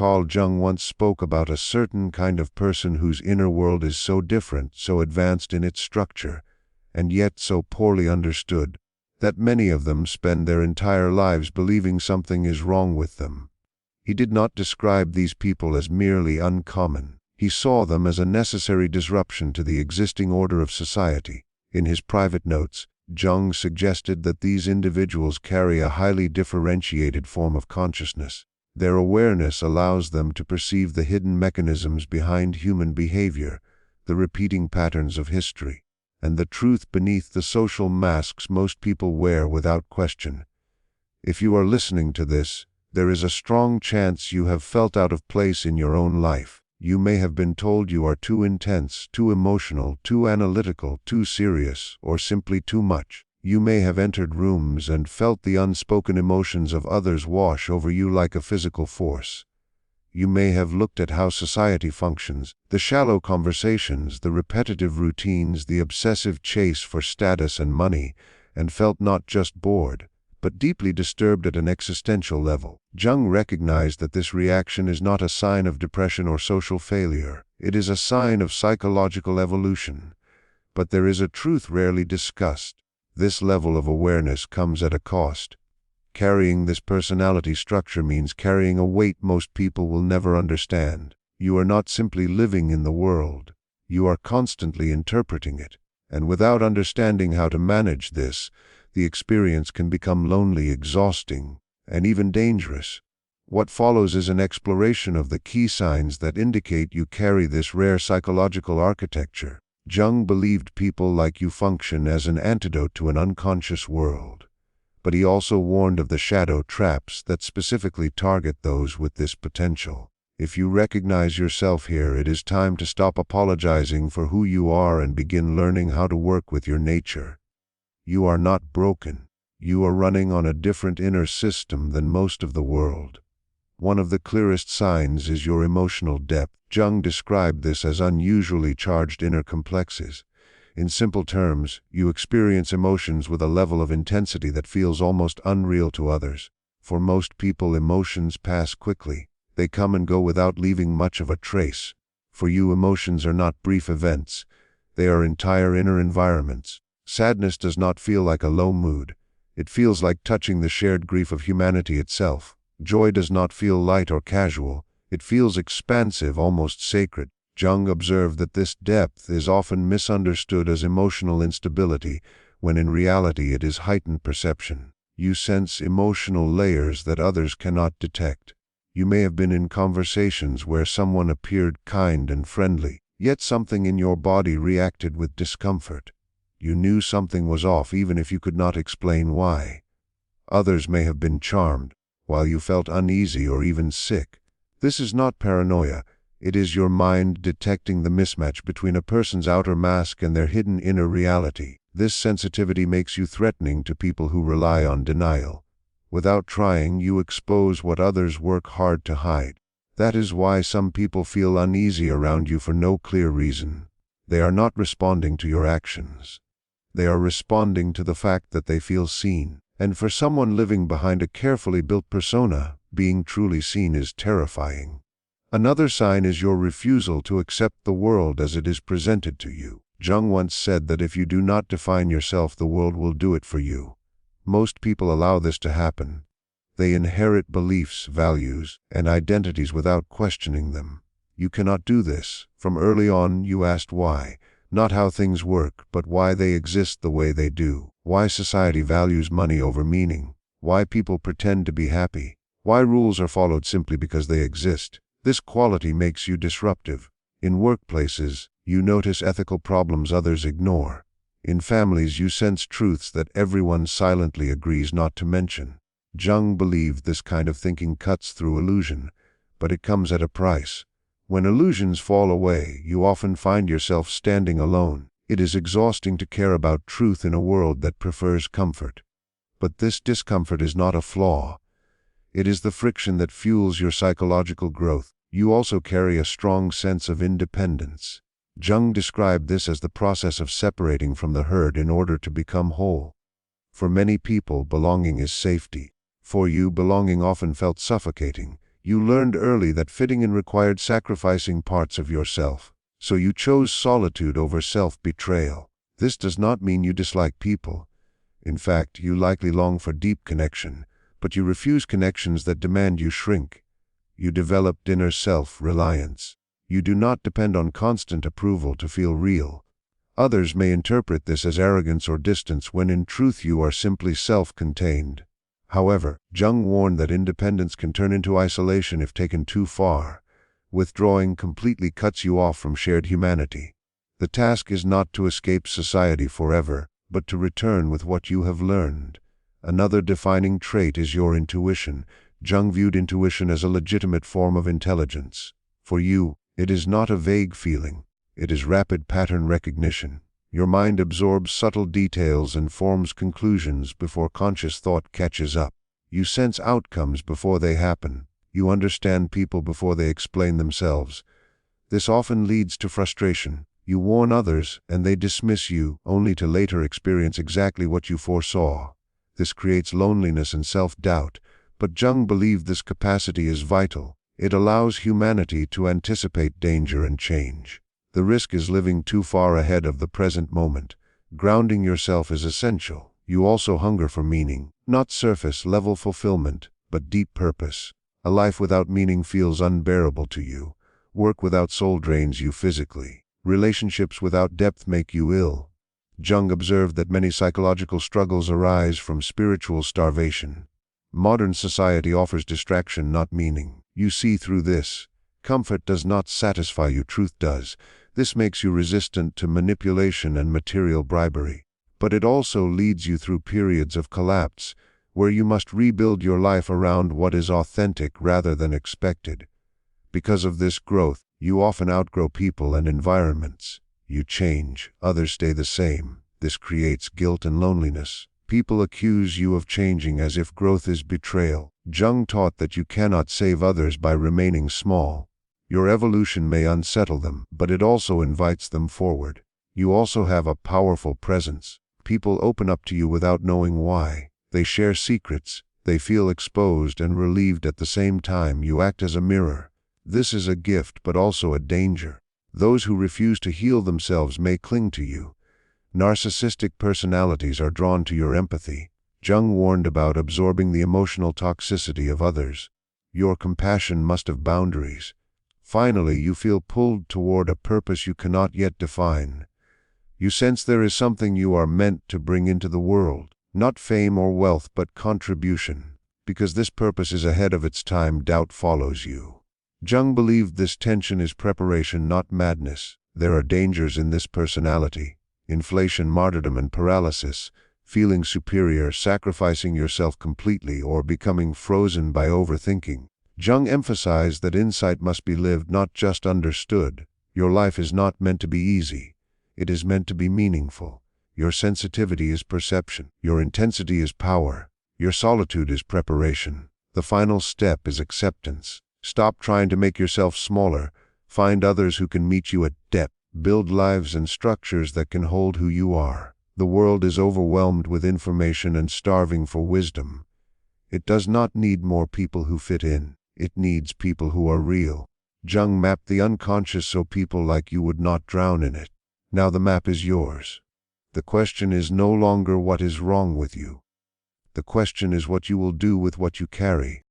Carl Jung once spoke about a certain kind of person whose inner world is so different, so advanced in its structure, and yet so poorly understood, that many of them spend their entire lives believing something is wrong with them. He did not describe these people as merely uncommon. He saw them as a necessary disruption to the existing order of society. In his private notes, Jung suggested that these individuals carry a highly differentiated form of consciousness. Their awareness allows them to perceive the hidden mechanisms behind human behavior, the repeating patterns of history, and the truth beneath the social masks most people wear without question. If you are listening to this, there is a strong chance you have felt out of place in your own life. You may have been told you are too intense, too emotional, too analytical, too serious, or simply too much. You may have entered rooms and felt the unspoken emotions of others wash over you like a physical force. You may have looked at how society functions, the shallow conversations, the repetitive routines, the obsessive chase for status and money, and felt not just bored, but deeply disturbed at an existential level. Jung recognized that this reaction is not a sign of depression or social failure. It is a sign of psychological evolution. But there is a truth rarely discussed. This level of awareness comes at a cost. Carrying this personality structure means carrying a weight most people will never understand. You are not simply living in the world. You are constantly interpreting it. And without understanding how to manage this, the experience can become lonely, exhausting, and even dangerous. What follows is an exploration of the key signs that indicate you carry this rare psychological architecture. Jung believed people like you function as an antidote to an unconscious world. But he also warned of the shadow traps that specifically target those with this potential. If you recognize yourself here, it is time to stop apologizing for who you are and begin learning how to work with your nature. You are not broken. You are running on a different inner system than most of the world. One of the clearest signs is your emotional depth. Jung described this as unusually charged inner complexes. In simple terms, you experience emotions with a level of intensity that feels almost unreal to others. For most people, emotions pass quickly. They come and go without leaving much of a trace. For you, emotions are not brief events. They are entire inner environments. Sadness does not feel like a low mood. It feels like touching the shared grief of humanity itself. Joy does not feel light or casual. It feels expansive, almost sacred. Jung observed that this depth is often misunderstood as emotional instability, when in reality it is heightened perception. You sense emotional layers that others cannot detect. You may have been in conversations where someone appeared kind and friendly, yet something in your body reacted with discomfort. You knew something was off even if you could not explain why. Others may have been charmed, while you felt uneasy or even sick. This is not paranoia. It is your mind detecting the mismatch between a person's outer mask and their hidden inner reality. This sensitivity makes you threatening to people who rely on denial. Without trying, you expose what others work hard to hide. That is why some people feel uneasy around you for no clear reason. They are not responding to your actions. They are responding to the fact that they feel seen. And for someone living behind a carefully built persona, being truly seen is terrifying. Another sign is your refusal to accept the world as it is presented to you. Jung once said that if you do not define yourself, the world will do it for you. Most people allow this to happen. They inherit beliefs, values, and identities without questioning them. You cannot do this. From early on, you asked why. Not how things work, but why they exist the way they do. Why society values money over meaning. Why people pretend to be happy. Why rules are followed simply because they exist. This quality makes you disruptive. In workplaces, you notice ethical problems others ignore. In families, you sense truths that everyone silently agrees not to mention. Jung believed this kind of thinking cuts through illusion, but it comes at a price. When illusions fall away, you often find yourself standing alone. It is exhausting to care about truth in a world that prefers comfort. But this discomfort is not a flaw. It is the friction that fuels your psychological growth. You also carry a strong sense of independence. Jung described this as the process of separating from the herd in order to become whole. For many people, belonging is safety. For you, belonging often felt suffocating. You learned early that fitting in required sacrificing parts of yourself, so you chose solitude over self-betrayal. This does not mean you dislike people. In fact, you likely long for deep connection, but you refuse connections that demand you shrink. You developed inner self-reliance. You do not depend on constant approval to feel real. Others may interpret this as arrogance or distance when in truth you are simply self-contained. However, Jung warned that independence can turn into isolation if taken too far. Withdrawing completely cuts you off from shared humanity. The task is not to escape society forever, but to return with what you have learned. Another defining trait is your intuition. Jung viewed intuition as a legitimate form of intelligence. For you, it is not a vague feeling. It is rapid pattern recognition. Your mind absorbs subtle details and forms conclusions before conscious thought catches up. You sense outcomes before they happen. You understand people before they explain themselves. This often leads to frustration. You warn others, and they dismiss you, only to later experience exactly what you foresaw. This creates loneliness and self-doubt, but Jung believed this capacity is vital. It allows humanity to anticipate danger and change. The risk is living too far ahead of the present moment. Grounding yourself is essential. You also hunger for meaning, not surface-level fulfillment, but deep purpose. A life without meaning feels unbearable to you. Work without soul drains you physically. Relationships without depth make you ill. Jung observed that many psychological struggles arise from spiritual starvation. Modern society offers distraction, not meaning. You see through this. Comfort does not satisfy you, truth does. This makes you resistant to manipulation and material bribery. But it also leads you through periods of collapse, where you must rebuild your life around what is authentic rather than expected. Because of this growth, you often outgrow people and environments. You change, others stay the same. This creates guilt and loneliness. People accuse you of changing as if growth is betrayal. Jung taught that you cannot save others by remaining small. Your evolution may unsettle them, but it also invites them forward. You also have a powerful presence. People open up to you without knowing why. They share secrets. They feel exposed and relieved at the same time. You act as a mirror. This is a gift, but also a danger. Those who refuse to heal themselves may cling to you. Narcissistic personalities are drawn to your empathy. Jung warned about absorbing the emotional toxicity of others. Your compassion must have boundaries. Finally, you feel pulled toward a purpose you cannot yet define. You sense there is something you are meant to bring into the world, not fame or wealth, but contribution. Because this purpose is ahead of its time, doubt follows you. Jung believed this tension is preparation, not madness. There are dangers in this personality: inflation, martyrdom, and paralysis, feeling superior, sacrificing yourself completely, or becoming frozen by overthinking. Jung emphasized that insight must be lived, not just understood. Your life is not meant to be easy. It is meant to be meaningful. Your sensitivity is perception. Your intensity is power. Your solitude is preparation. The final step is acceptance. Stop trying to make yourself smaller. Find others who can meet you at depth. Build lives and structures that can hold who you are. The world is overwhelmed with information and starving for wisdom. It does not need more people who fit in. It needs people who are real. Jung mapped the unconscious so people like you would not drown in it. Now the map is yours. The question is no longer what is wrong with you. The question is what you will do with what you carry.